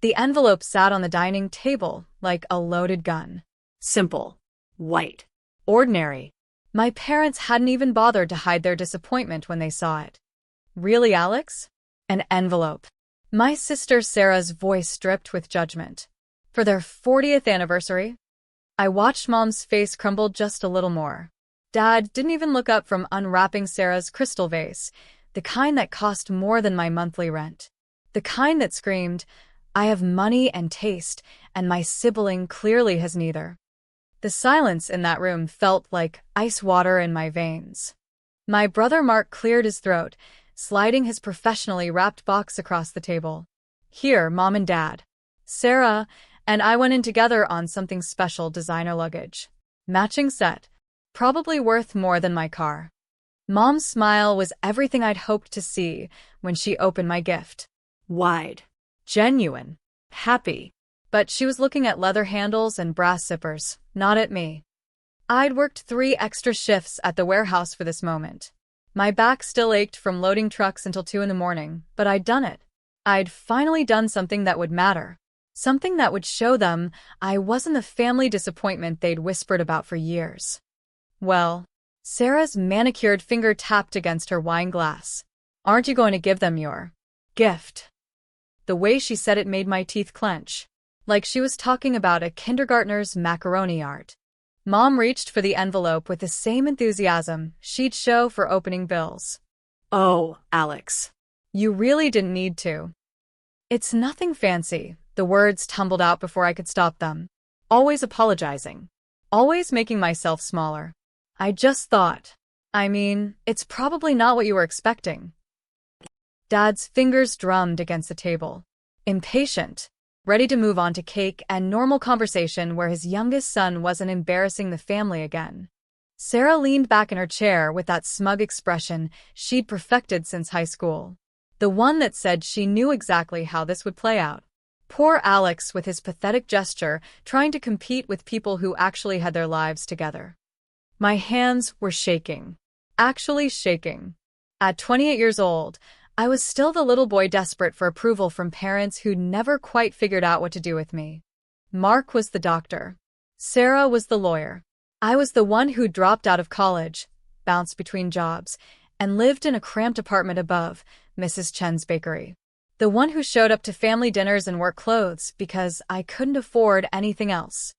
The envelope sat on the dining table like a loaded gun. Simple. White. Ordinary. My parents hadn't even bothered to hide their disappointment when they saw it. Really, Alex? An envelope. My sister Sarah's voice dripped with judgment. For their 40th anniversary? I watched Mom's face crumble just a little more. Dad didn't even look up from unwrapping Sarah's crystal vase, the kind that cost more than my monthly rent. The kind that screamed, I have money and taste, and my sibling clearly has neither. The silence in that room felt like ice water in my veins. My brother Mark cleared his throat, sliding his professionally wrapped box across the table. Here, Mom and Dad. Sarah and I went in together on something special, designer luggage. Matching set. Probably worth more than my car. Mom's smile was everything I'd hoped to see when she opened my gift. Wide. Genuine. Happy. But she was looking at leather handles and brass zippers, not at me. I'd worked 3 extra shifts at the warehouse for this moment. My back still ached from loading trucks until 2 in the morning, but I'd done it. I'd finally done something that would matter. Something that would show them I wasn't the family disappointment they'd whispered about for years. Well, Sarah's manicured finger tapped against her wine glass. Aren't you going to give them your gift? The way she said it made my teeth clench, like she was talking about a kindergartner's macaroni art. Mom reached for the envelope with the same enthusiasm she'd show for opening bills. Oh, Alex. You really didn't need to. It's nothing fancy, the words tumbled out before I could stop them. Always apologizing. Always making myself smaller. I just thought. It's probably not what you were expecting. Dad's fingers drummed against the table. Impatient. Ready to move on to cake and normal conversation where his youngest son wasn't embarrassing the family again. Sarah leaned back in her chair with that smug expression she'd perfected since high school. The one that said she knew exactly how this would play out. Poor Alex with his pathetic gesture trying to compete with people who actually had their lives together. My hands were shaking. Actually shaking. At 28 years old, I was still the little boy desperate for approval from parents who'd never quite figured out what to do with me. Mark was the doctor. Sarah was the lawyer. I was the one who dropped out of college, bounced between jobs, and lived in a cramped apartment above Mrs. Chen's bakery. The one who showed up to family dinners in work clothes because I couldn't afford anything else.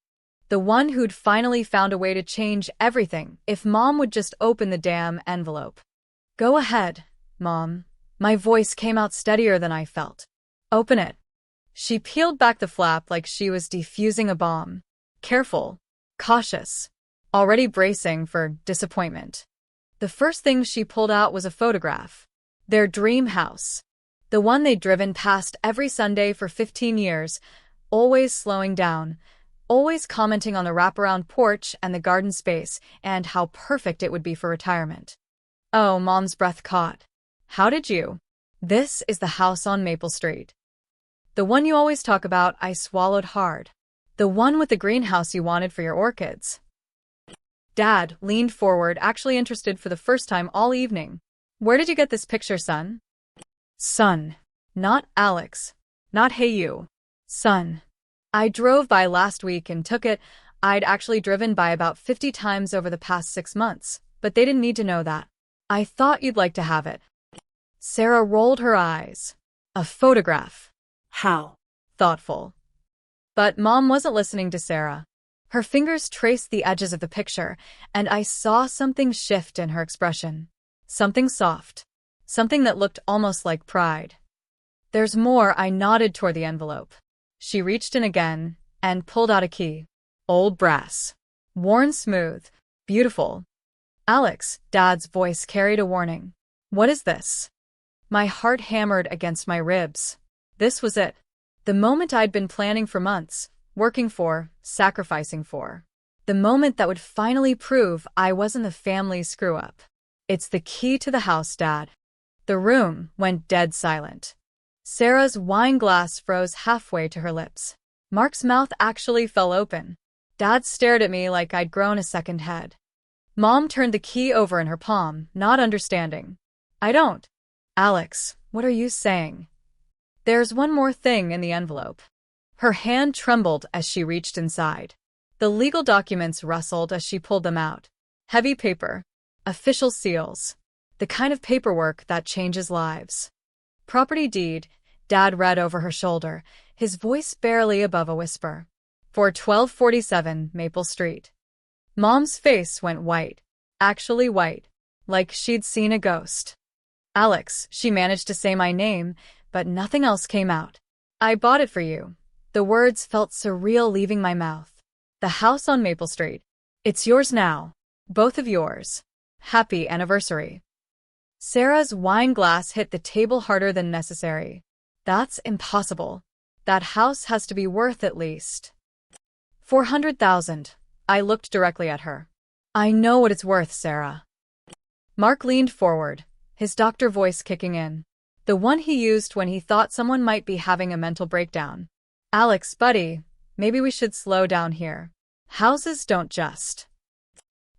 The one who'd finally found a way to change everything if Mom would just open the damn envelope. Go ahead, Mom. My voice came out steadier than I felt. Open it. She peeled back the flap like she was defusing a bomb. Careful. Cautious. Already bracing for disappointment. The first thing she pulled out was a photograph. Their dream house. The one they'd driven past every Sunday for 15 years, always slowing down, always commenting on the wraparound porch and the garden space and how perfect it would be for retirement. Oh, Mom's breath caught. How did you? This is the house on Maple Street. The one you always talk about. I swallowed hard. The one with the greenhouse you wanted for your orchids. Dad leaned forward, actually interested for the first time all evening. Where did you get this picture, son? Son. Not Alex. Not hey you. Son. I drove by last week and took it. I'd actually driven by about 50 times over the past 6 months, but they didn't need to know that. I thought you'd like to have it. Sarah rolled her eyes. A photograph. How? Thoughtful. But Mom wasn't listening to Sarah. Her fingers traced the edges of the picture, and I saw something shift in her expression. Something soft. Something that looked almost like pride. There's more. I nodded toward the envelope. She reached in again and pulled out a key. Old brass. Worn smooth. Beautiful. Alex, Dad's voice carried a warning. What is this? My heart hammered against my ribs. This was it. The moment I'd been planning for months, working for, sacrificing for. The moment that would finally prove I wasn't the family screw-up. It's the key to the house, Dad. The room went dead silent. Sarah's wine glass froze halfway to her lips. Mark's mouth actually fell open. Dad stared at me like I'd grown a second head. Mom turned the key over in her palm, not understanding. I don't. Alex, what are you saying? There's one more thing in the envelope. Her hand trembled as she reached inside. The legal documents rustled as she pulled them out. Heavy paper. Official seals. The kind of paperwork that changes lives. Property deed, Dad read over her shoulder, his voice barely above a whisper. For 1247 Maple Street. Mom's face went white. Actually white. Like she'd seen a ghost. Alex, she managed to say my name, but nothing else came out. I bought it for you. The words felt surreal leaving my mouth. The house on Maple Street. It's yours now. Both of yours. Happy anniversary. Sarah's wine glass hit the table harder than necessary. That's impossible. That house has to be worth at least 400,000. I looked directly at her. I know what it's worth, Sarah. Mark leaned forward, his doctor voice kicking in. The one he used when he thought someone might be having a mental breakdown. Alex, buddy, maybe we should slow down here. Houses don't just.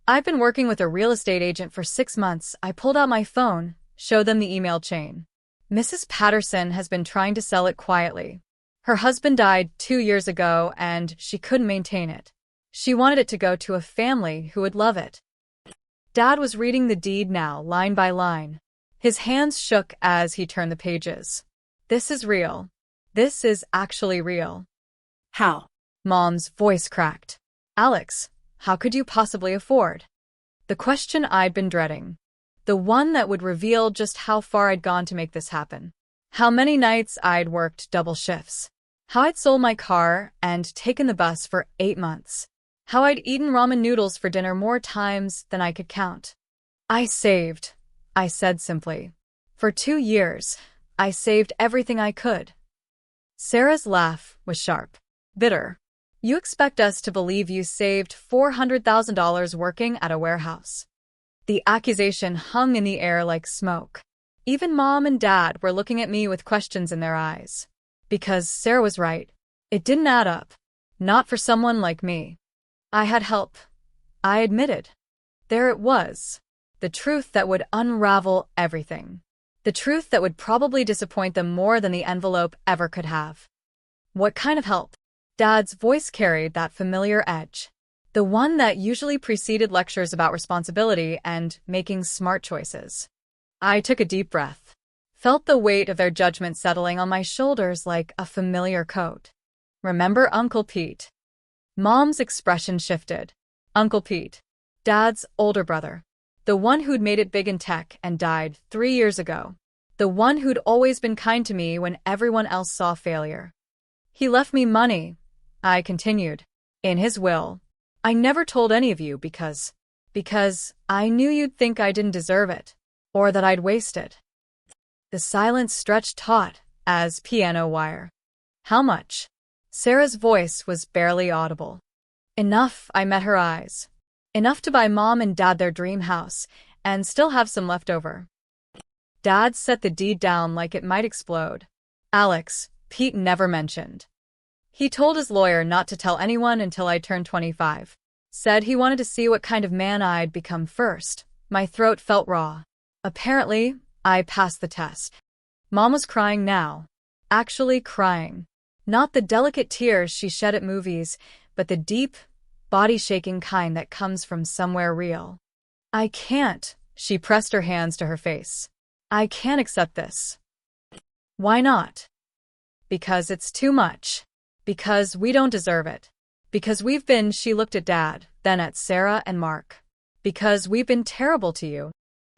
I've been working with a real estate agent for 6 months. I pulled out my phone, showed them the email chain. Mrs. Patterson has been trying to sell it quietly. Her husband died 2 years ago and she couldn't maintain it. She wanted it to go to a family who would love it. Dad was reading the deed now, line by line. His hands shook as he turned the pages. This is real. This is actually real. How? Mom's voice cracked. Alex, how could you possibly afford? The question I'd been dreading. The one that would reveal just how far I'd gone to make this happen. How many nights I'd worked double shifts. How I'd sold my car and taken the bus for 8 months. How I'd eaten ramen noodles for dinner more times than I could count. I saved, I said simply. For 2 years, I saved everything I could. Sarah's laugh was sharp, bitter. You expect us to believe you saved $400,000 working at a warehouse. The accusation hung in the air like smoke. Even Mom and Dad were looking at me with questions in their eyes. Because Sarah was right. It didn't add up. Not for someone like me. I had help. I admitted. There it was. The truth that would unravel everything. The truth that would probably disappoint them more than the envelope ever could have. What kind of help? Dad's voice carried that familiar edge. The one that usually preceded lectures about responsibility and making smart choices. I took a deep breath. Felt the weight of their judgment settling on my shoulders like a familiar coat. Remember Uncle Pete? Mom's expression shifted. Uncle Pete. Dad's older brother. The one who'd made it big in tech and died 3 years ago. The one who'd always been kind to me when everyone else saw failure. He left me money, I continued. In his will. I never told any of you because I knew you'd think I didn't deserve it. Or that I'd waste it. The silence stretched taut as piano wire. How much? Sarah's voice was barely audible. Enough, I met her eyes. Enough to buy Mom and Dad their dream house, and still have some left over. Dad set the deed down like it might explode. Alex, Pete never mentioned. He told his lawyer not to tell anyone until I turned 25. Said he wanted to see what kind of man I'd become first. My throat felt raw. Apparently, I passed the test. Mom was crying now. Actually crying. Not the delicate tears she shed at movies, but the deep, body-shaking kind that comes from somewhere real. I can't, she pressed her hands to her face. I can't accept this. Why not? Because it's too much. Because we don't deserve it. Because we've been, she looked at Dad, then at Sarah and Mark. Because we've been terrible to you,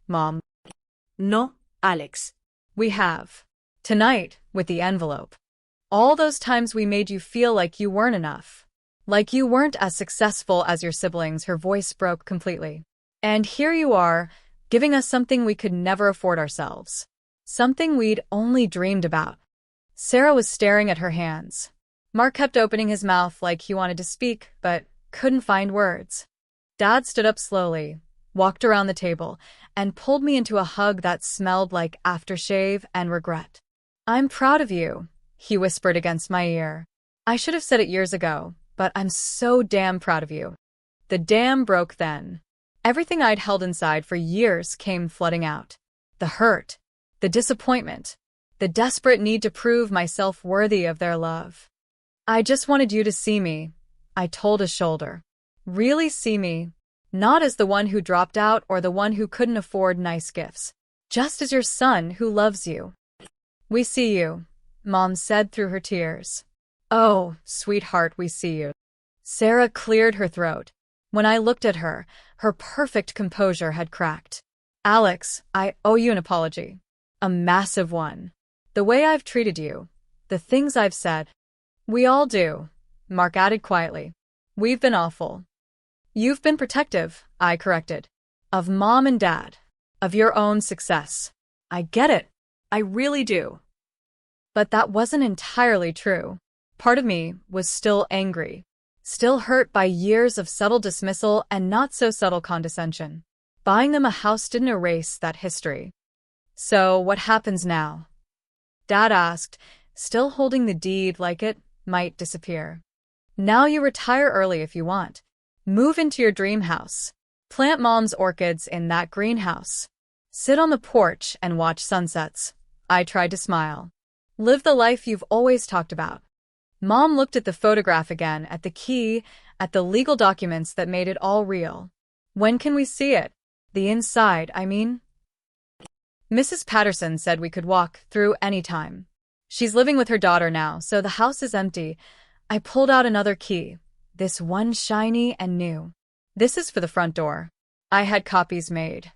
Mom. No, Alex. We have. Tonight, with the envelope. All those times we made you feel like you weren't enough. Like you weren't as successful as your siblings, her voice broke completely. And here you are, giving us something we could never afford ourselves. Something we'd only dreamed about. Sarah was staring at her hands. Mark kept opening his mouth like he wanted to speak, but couldn't find words. Dad stood up slowly, walked around the table, and pulled me into a hug that smelled like aftershave and regret. I'm proud of you, he whispered against my ear. I should have said it years ago, but I'm so damn proud of you. The dam broke then. Everything I'd held inside for years came flooding out. The hurt, the disappointment, the desperate need to prove myself worthy of their love. I just wanted you to see me, I told his shoulder. Really see me, not as the one who dropped out or the one who couldn't afford nice gifts, just as your son who loves you. We see you, Mom said through her tears. Oh, sweetheart, we see you. Sarah cleared her throat. When I looked at her, her perfect composure had cracked. Alex, I owe you an apology. A massive one. The way I've treated you, the things I've said. We all do, Mark added quietly. We've been awful. You've been protective, I corrected. Of Mom and Dad. Of your own success. I get it. I really do. But that wasn't entirely true. Part of me was still angry. Still hurt by years of subtle dismissal and not so subtle condescension. Buying them a house didn't erase that history. So what happens now? Dad asked, still holding the deed like it might disappear. Now you retire early if you want. Move into your dream house. Plant Mom's orchids in that greenhouse. Sit on the porch and watch sunsets. I tried to smile. Live the life you've always talked about. Mom looked at the photograph again, at the key, at the legal documents that made it all real. When can we see it? The inside, I mean. Mrs. Patterson said we could walk through any time. She's living with her daughter now, so the house is empty. I pulled out another key, this one shiny and new. This is for the front door. I had copies made.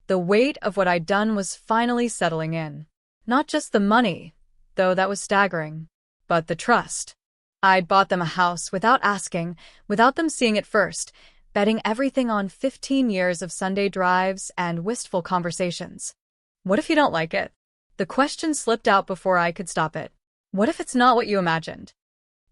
The weight of what I'd done was finally settling in. Not just the money, though that was staggering, but the trust. I'd bought them a house without asking, without them seeing it first, betting everything on 15 years of Sunday drives and wistful conversations. What if you don't like it? The question slipped out before I could stop it. What if it's not what you imagined?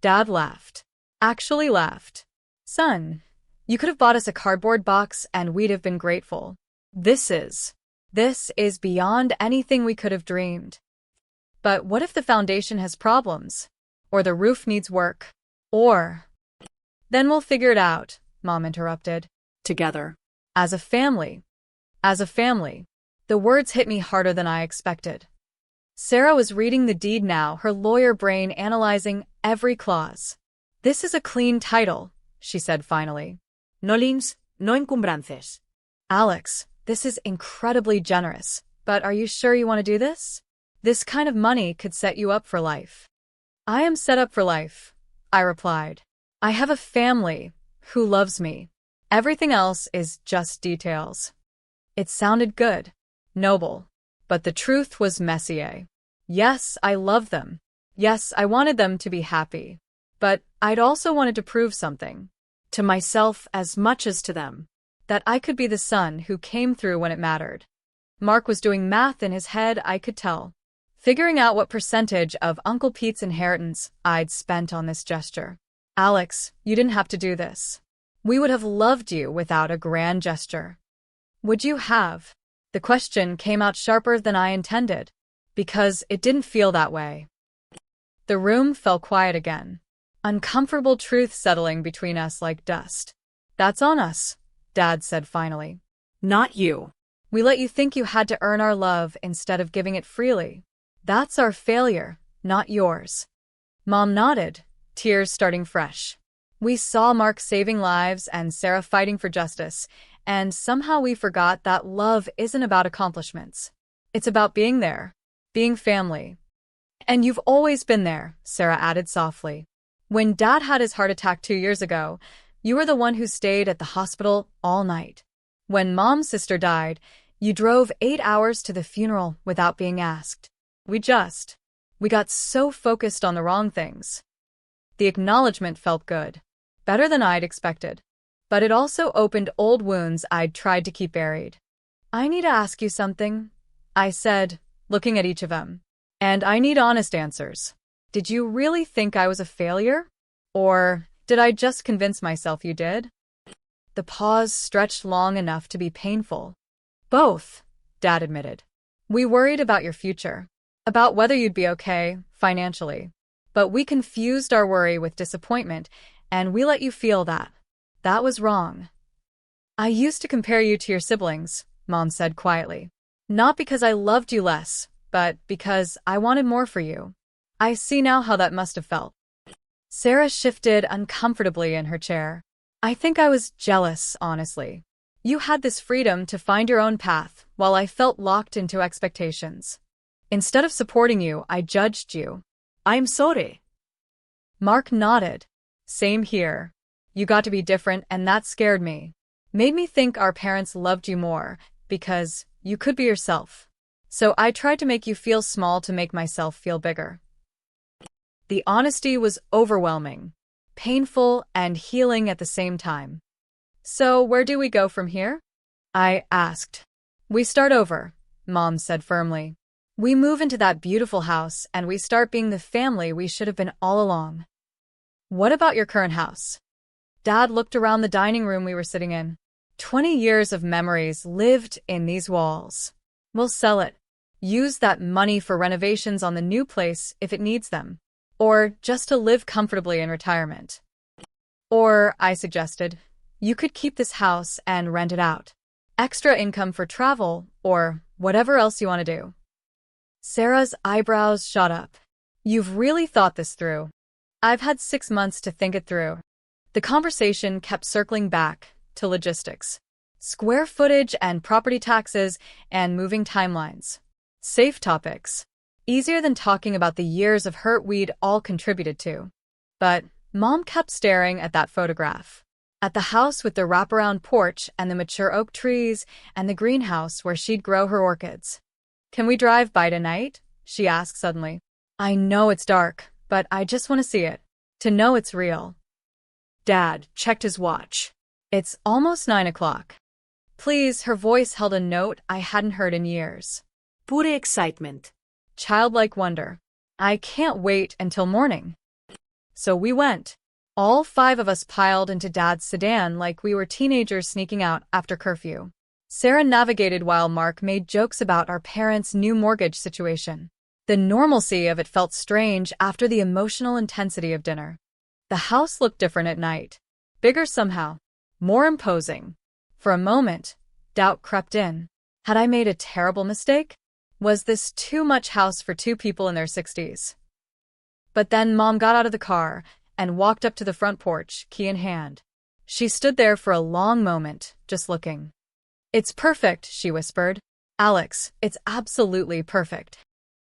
Dad laughed. Actually laughed. Son, you could have bought us a cardboard box and we'd have been grateful. This is beyond anything we could have dreamed. But what if the foundation has problems? Or the roof needs work? Or... Then we'll figure it out, Mom interrupted. Together. As a family. As a family. The words hit me harder than I expected. Sarah was reading the deed now, her lawyer brain analyzing every clause. This is a clean title, she said finally. No liens, no encumbrances. Alex, this is incredibly generous, but are you sure you want to do this? This kind of money could set you up for life. I am set up for life, I replied. I have a family who loves me. Everything else is just details. It sounded good, noble, but the truth was messier. Yes, I love them. Yes, I wanted them to be happy. But I'd also wanted to prove something. To myself as much as to them. That I could be the son who came through when it mattered. Mark was doing math in his head, I could tell. Figuring out what percentage of Uncle Pete's inheritance I'd spent on this gesture. Alex, you didn't have to do this. We would have loved you without a grand gesture. Would you have? The question came out sharper than I intended, because it didn't feel that way. The room fell quiet again. Uncomfortable truth settling between us like dust. That's on us, Dad said finally. Not you. We let you think you had to earn our love instead of giving it freely. That's our failure, not yours. Mom nodded, tears starting fresh. We saw Mark saving lives and Sarah fighting for justice, and somehow we forgot that love isn't about accomplishments. It's about being there, being family. And you've always been there, Sarah added softly. When Dad had his heart attack 2 years ago, you were the one who stayed at the hospital all night. When Mom's sister died, you drove 8 hours to the funeral without being asked. We got so focused on the wrong things. The acknowledgement felt good, better than I'd expected. But it also opened old wounds I'd tried to keep buried. I need to ask you something, I said, looking at each of them. And I need honest answers. Did you really think I was a failure? Or did I just convince myself you did? The pause stretched long enough to be painful. Both, Dad admitted. We worried about your future. About whether you'd be okay, financially. But we confused our worry with disappointment, and we let you feel that. That was wrong. I used to compare you to your siblings, Mom said quietly. Not because I loved you less, but because I wanted more for you. I see now how that must have felt. Sarah shifted uncomfortably in her chair. I think I was jealous, honestly. You had this freedom to find your own path, while I felt locked into expectations. Instead of supporting you, I judged you. I'm sorry. Mark nodded. Same here. You got to be different, and that scared me. Made me think our parents loved you more, because you could be yourself. So I tried to make you feel small to make myself feel bigger. The honesty was overwhelming, painful, and healing at the same time. So where do we go from here? I asked. We start over, Mom said firmly. We move into that beautiful house and we start being the family we should have been all along. What about your current house? Dad looked around the dining room we were sitting in. 20 years of memories lived in these walls. We'll sell it. Use that money for renovations on the new place if it needs them. Or just to live comfortably in retirement. Or, I suggested, you could keep this house and rent it out. Extra income for travel, or whatever else you want to do. Sarah's eyebrows shot up. You've really thought this through. I've had 6 months to think it through. The conversation kept circling back to logistics. Square footage and property taxes and moving timelines. Safe topics. Easier than talking about the years of hurt we'd all contributed to. But Mom kept staring at that photograph. At the house with the wraparound porch and the mature oak trees and the greenhouse where she'd grow her orchids. Can we drive by tonight? She asked suddenly. I know it's dark, but I just want to see it. To know it's real. Dad checked his watch. It's almost 9 o'clock. Please, her voice held a note I hadn't heard in years. Pure excitement. Childlike wonder. I can't wait until morning. So we went. All 5 of us piled into Dad's sedan like we were teenagers sneaking out after curfew. Sarah navigated while Mark made jokes about our parents' new mortgage situation. The normalcy of it felt strange after the emotional intensity of dinner. The house looked different at night. Bigger somehow. More imposing. For a moment, doubt crept in. Had I made a terrible mistake? Was this too much house for 2 people in their 60s? But then Mom got out of the car and walked up to the front porch, key in hand. She stood there for a long moment, just looking. It's perfect, she whispered. Alex, it's absolutely perfect.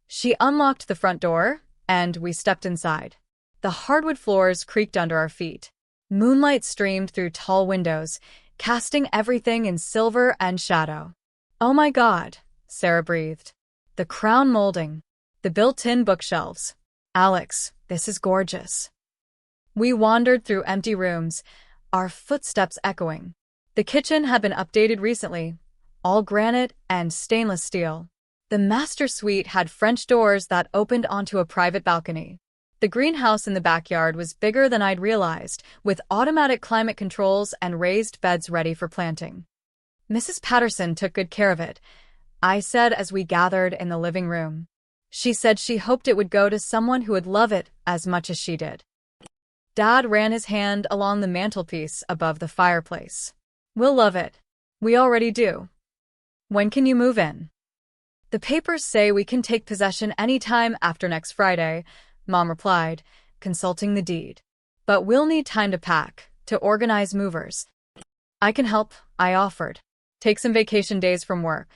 She unlocked the front door, and we stepped inside. The hardwood floors creaked under our feet. Moonlight streamed through tall windows, casting everything in silver and shadow. Oh my God, Sarah breathed. The crown molding. The built-in bookshelves. Alex, this is gorgeous. We wandered through empty rooms, our footsteps echoing. The kitchen had been updated recently, all granite and stainless steel. The master suite had French doors that opened onto a private balcony. The greenhouse in the backyard was bigger than I'd realized, with automatic climate controls and raised beds ready for planting. Mrs. Patterson took good care of it, I said as we gathered in the living room. She said she hoped it would go to someone who would love it as much as she did. Dad ran his hand along the mantelpiece above the fireplace. We'll love it. We already do. When can you move in? The papers say we can take possession anytime after next Friday, Mom replied, consulting the deed. But we'll need time to pack, to organize movers. I can help, I offered. Take some vacation days from work.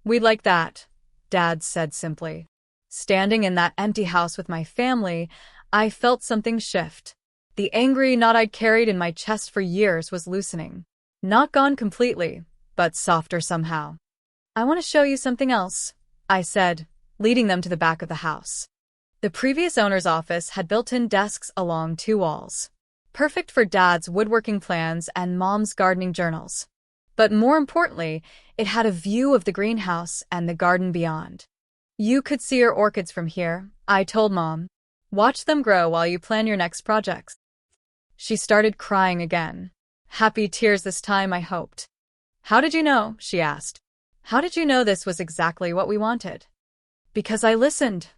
We'd like that, Dad said simply. Standing in that empty house with my family, I felt something shift. The angry knot I'd carried in my chest for years was loosening. Not gone completely, but softer somehow. I want to show you something else, I said, leading them to the back of the house. The previous owner's office had built-in desks along 2 walls. Perfect for Dad's woodworking plans and Mom's gardening journals. But more importantly, it had a view of the greenhouse and the garden beyond. You could see your orchids from here, I told Mom. Watch them grow while you plan your next projects. She started crying again. Happy tears this time, I hoped. How did you know? She asked. How did you know this was exactly what we wanted? Because I listened,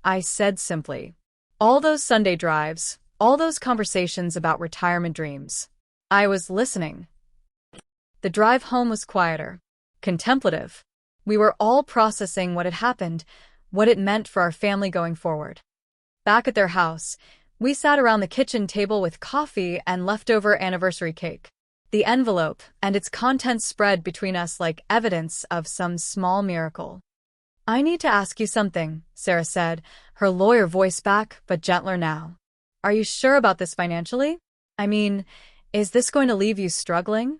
I said simply. All those Sunday drives, all those conversations about retirement dreams. I was listening. The drive home was quieter, contemplative. We were all processing what had happened, what it meant for our family going forward. Back at their house, we sat around the kitchen table with coffee and leftover anniversary cake. The envelope and its contents spread between us like evidence of some small miracle. "I need to ask you something," Sarah said, her lawyer voice back, but gentler now. "Are you sure about this financially? I mean, is this going to leave you struggling?"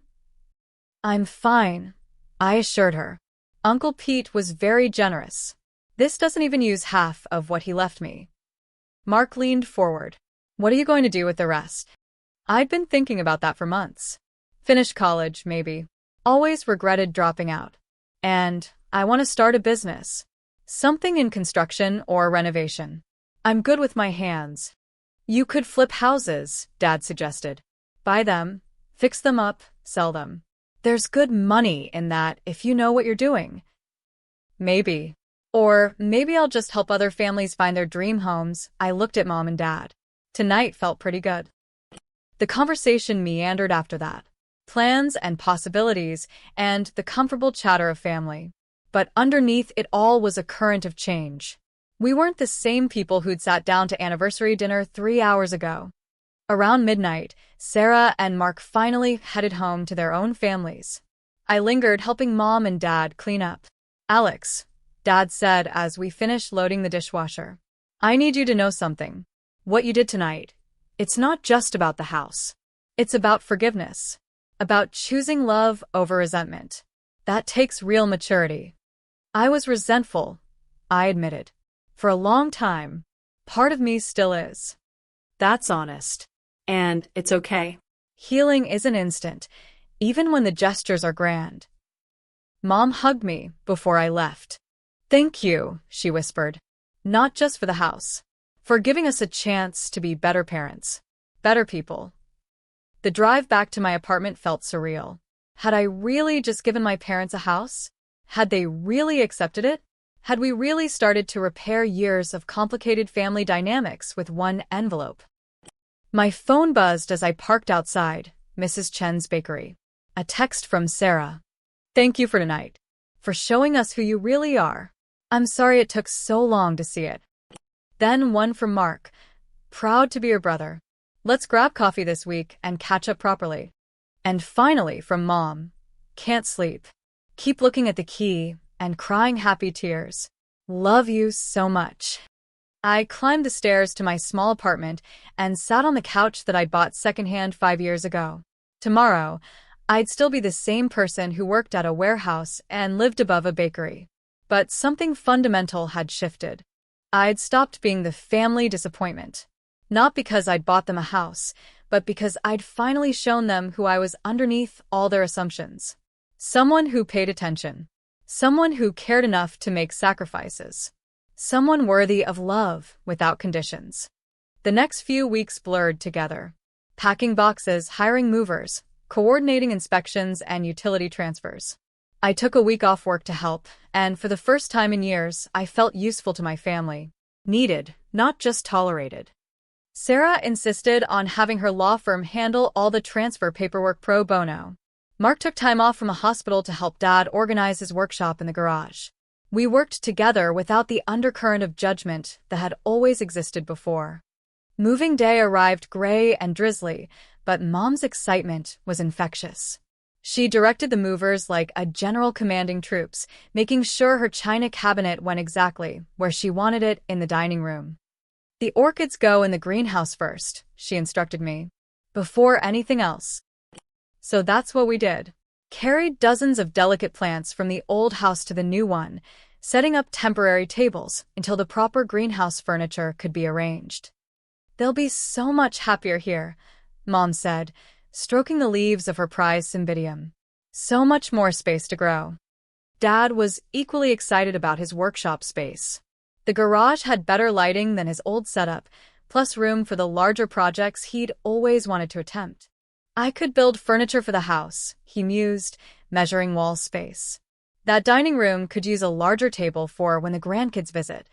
"I'm fine," I assured her. Uncle Pete was very generous. This doesn't even use half of what he left me. Mark leaned forward. "What are you going to do with the rest?" I'd been thinking about that for months. Finish college, maybe. Always regretted dropping out. And I want to start a business. Something in construction or renovation. I'm good with my hands. "You could flip houses," Dad suggested. "Buy them, fix them up, sell them. There's good money in that if you know what you're doing." "Maybe. Or maybe I'll just help other families find their dream homes." I looked at Mom and Dad. Tonight felt pretty good. The conversation meandered after that. Plans and possibilities, and the comfortable chatter of family. But underneath it all was a current of change. We weren't the same people who'd sat down to anniversary dinner 3 hours ago. Around midnight, Sarah and Mark finally headed home to their own families. I lingered, helping Mom and Dad clean up. "Alex," Dad said as we finished loading the dishwasher, "I need you to know something. What you did tonight, it's not just about the house. It's about forgiveness. About choosing love over resentment. That takes real maturity." I was resentful, I admitted. For a long time. Part of me still is. That's honest. And it's okay. Healing isn't instant, even when the gestures are grand. Mom hugged me before I left. "Thank you," she whispered. "Not just for the house. For giving us a chance to be better parents. Better people." The drive back to my apartment felt surreal. Had I really just given my parents a house? Had they really accepted it? Had we really started to repair years of complicated family dynamics with one envelope? My phone buzzed as I parked outside Mrs. Chen's bakery. A text from Sarah. "Thank you for tonight. For showing us who you really are. I'm sorry it took so long to see it." Then one from Mark. "Proud to be your brother. Let's grab coffee this week and catch up properly." And finally from Mom. "Can't sleep. Keep looking at the key and crying happy tears. Love you so much." I climbed the stairs to my small apartment and sat on the couch that I'd bought secondhand 5 years ago. Tomorrow, I'd still be the same person who worked at a warehouse and lived above a bakery. But something fundamental had shifted. I'd stopped being the family disappointment. Not because I'd bought them a house, but because I'd finally shown them who I was underneath all their assumptions. Someone who paid attention. Someone who cared enough to make sacrifices. Someone worthy of love without conditions. The next few weeks blurred together. Packing boxes, hiring movers, coordinating inspections and utility transfers. I took a week off work to help, and for the first time in years, I felt useful to my family. Needed, not just tolerated. Sarah insisted on having her law firm handle all the transfer paperwork pro bono. Mark took time off from a hospital to help Dad organize his workshop in the garage. We worked together without the undercurrent of judgment that had always existed before. Moving day arrived gray and drizzly, but Mom's excitement was infectious. She directed the movers like a general commanding troops, making sure her china cabinet went exactly where she wanted it in the dining room. "The orchids go in the greenhouse first," she instructed me. "Before anything else." So that's what we did. Carried dozens of delicate plants from the old house to the new one, setting up temporary tables until the proper greenhouse furniture could be arranged. "They'll be so much happier here," Mom said, stroking the leaves of her prized cymbidium. "So much more space to grow." Dad was equally excited about his workshop space. The garage had better lighting than his old setup, plus room for the larger projects he'd always wanted to attempt. "I could build furniture for the house," he mused, measuring wall space. "That dining room could use a larger table for when the grandkids visit."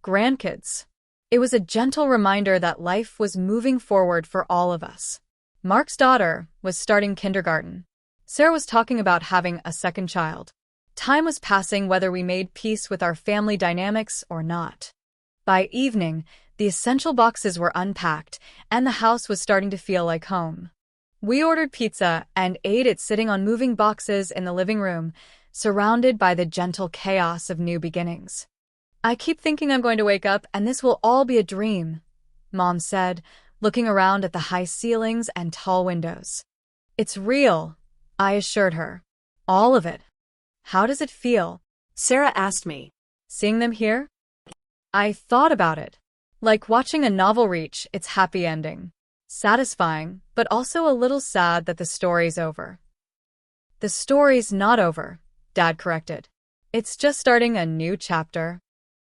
Grandkids. It was a gentle reminder that life was moving forward for all of us. Mark's daughter was starting kindergarten. Sarah was talking about having a second child. Time was passing whether we made peace with our family dynamics or not. By evening, the essential boxes were unpacked, and the house was starting to feel like home. We ordered pizza and ate it sitting on moving boxes in the living room, surrounded by the gentle chaos of new beginnings. I keep thinking I'm going to wake up and this will all be a dream, Mom said, looking around at the high ceilings and tall windows. It's real, I assured her. All of it. How does it feel? Sarah asked me. Seeing them here? I thought about it. Like watching a novel reach its happy ending. Satisfying, but also a little sad that the story's over. The story's not over, Dad corrected. It's just starting a new chapter.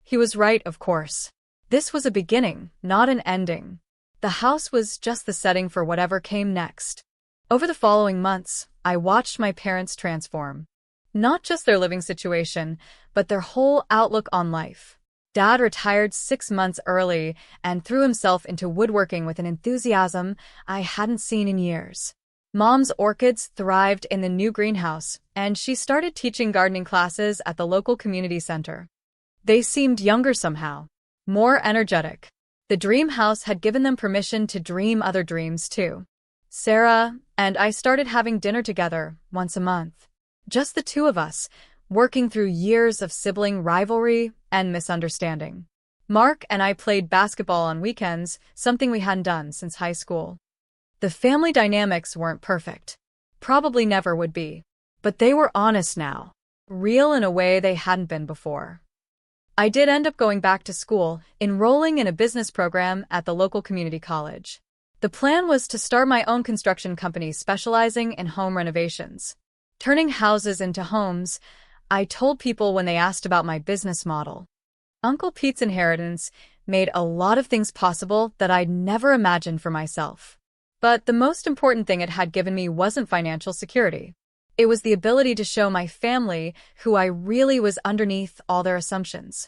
He was right, of course. This was a beginning, not an ending. The house was just the setting for whatever came next. Over the following months, I watched my parents transform. Not just their living situation, but their whole outlook on life. Dad retired 6 months early and threw himself into woodworking with an enthusiasm I hadn't seen in years. Mom's orchids thrived in the new greenhouse, and she started teaching gardening classes at the local community center. They seemed younger somehow, more energetic. The dream house had given them permission to dream other dreams too. Sarah and I started having dinner together once a month. Just the two of us, working through years of sibling rivalry and misunderstanding. Mark and I played basketball on weekends, something we hadn't done since high school. The family dynamics weren't perfect. Probably never would be. But they were honest now. Real in a way they hadn't been before. I did end up going back to school, enrolling in a business program at the local community college. The plan was to start my own construction company specializing in home renovations. Turning houses into homes, I told people when they asked about my business model. Uncle Pete's inheritance made a lot of things possible that I'd never imagined for myself. But the most important thing it had given me wasn't financial security. It was the ability to show my family who I really was underneath all their assumptions.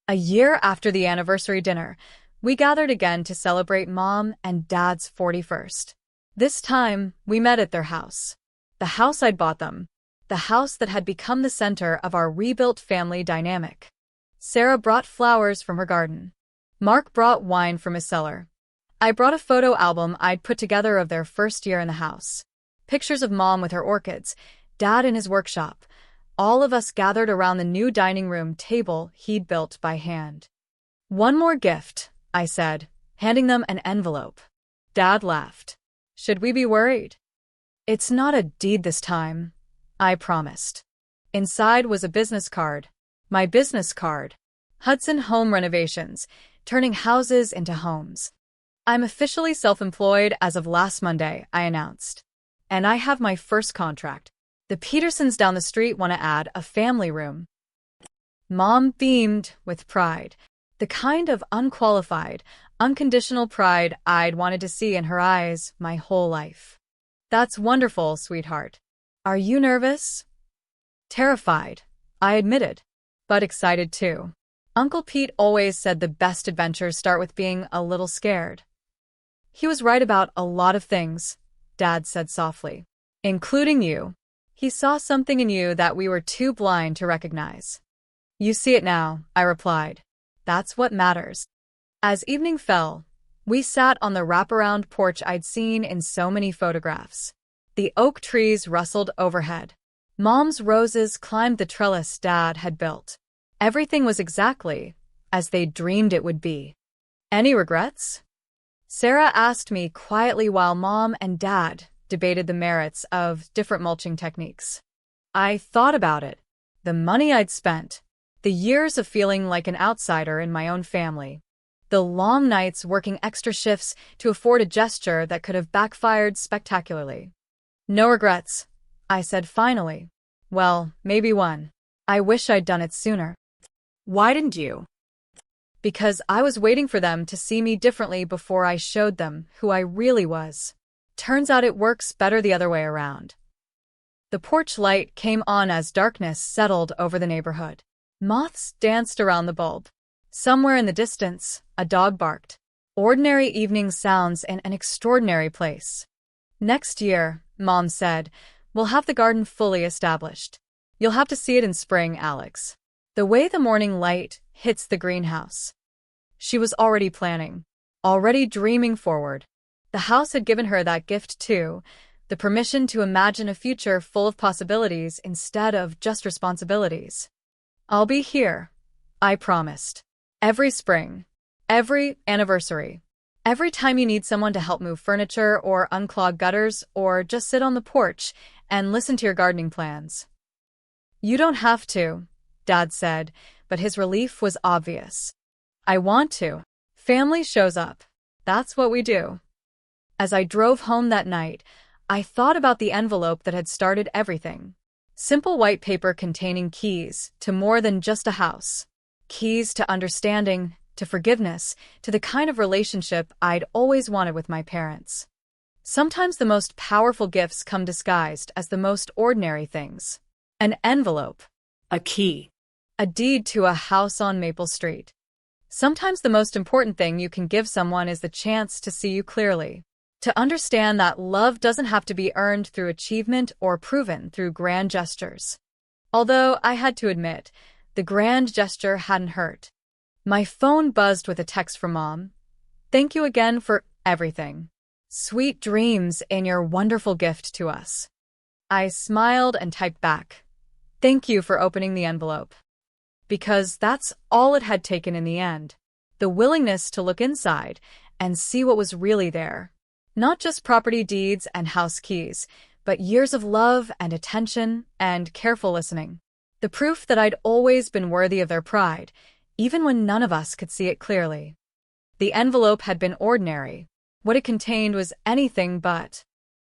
A year after the anniversary dinner, we gathered again to celebrate Mom and Dad's 41st. This time, we met at their house. The house I'd bought them. The house that had become the center of our rebuilt family dynamic. Sarah brought flowers from her garden. Mark brought wine from his cellar. I brought a photo album I'd put together of their first year in the house. Pictures of Mom with her orchids, Dad in his workshop. All of us gathered around the new dining room table he'd built by hand. One more gift, I said, handing them an envelope. Dad laughed. Should we be worried? It's not a deed this time, I promised. Inside was a business card. My business card. Hudson Home Renovations, turning houses into homes. I'm officially self-employed as of last Monday, I announced. And I have my first contract. The Petersons down the street want to add a family room. Mom beamed with pride. The kind of unqualified, unconditional pride I'd wanted to see in her eyes my whole life. That's wonderful, sweetheart. Are you nervous? Terrified, I admitted, but excited too. Uncle Pete always said the best adventures start with being a little scared. He was right about a lot of things, Dad said softly, including you. He saw something in you that we were too blind to recognize. You see it now, I replied. That's what matters. As evening fell, we sat on the wraparound porch I'd seen in so many photographs. The oak trees rustled overhead. Mom's roses climbed the trellis Dad had built. Everything was exactly as they dreamed it would be. Any regrets? Sarah asked me quietly while Mom and Dad debated the merits of different mulching techniques. I thought about it. The money I'd spent. The years of feeling like an outsider in my own family. The long nights working extra shifts to afford a gesture that could have backfired spectacularly. No regrets, I said finally. Well, maybe one. I wish I'd done it sooner. Why didn't you? Because I was waiting for them to see me differently before I showed them who I really was. Turns out it works better the other way around. The porch light came on as darkness settled over the neighborhood. Moths danced around the bulb. Somewhere in the distance, a dog barked. Ordinary evening sounds in an extraordinary place. Next year, Mom said, we'll have the garden fully established. You'll have to see it in spring, Alex. The way the morning light hits the greenhouse. She was already planning, already dreaming forward. The house had given her that gift too, the permission to imagine a future full of possibilities instead of just responsibilities. I'll be here, I promised. Every spring, every anniversary, every time you need someone to help move furniture or unclog gutters or just sit on the porch and listen to your gardening plans. You don't have to, Dad said, but his relief was obvious. I want to. Family shows up. That's what we do. As I drove home that night, I thought about the envelope that had started everything. Simple white paper containing keys to more than just a house. Keys to understanding, to forgiveness, to the kind of relationship I'd always wanted with my parents. Sometimes the most powerful gifts come disguised as the most ordinary things. An envelope. A key. A deed to a house on Maple Street. Sometimes the most important thing you can give someone is the chance to see you clearly. To understand that love doesn't have to be earned through achievement or proven through grand gestures. Although I had to admit, the grand gesture hadn't hurt. My phone buzzed with a text from Mom. Thank you again for everything. Sweet dreams in your wonderful gift to us. I smiled and typed back. Thank you for opening the envelope. Because that's all it had taken in the end. The willingness to look inside and see what was really there. Not just property deeds and house keys, but years of love and attention and careful listening. The proof that I'd always been worthy of their pride, even when none of us could see it clearly. The envelope had been ordinary. What it contained was anything but.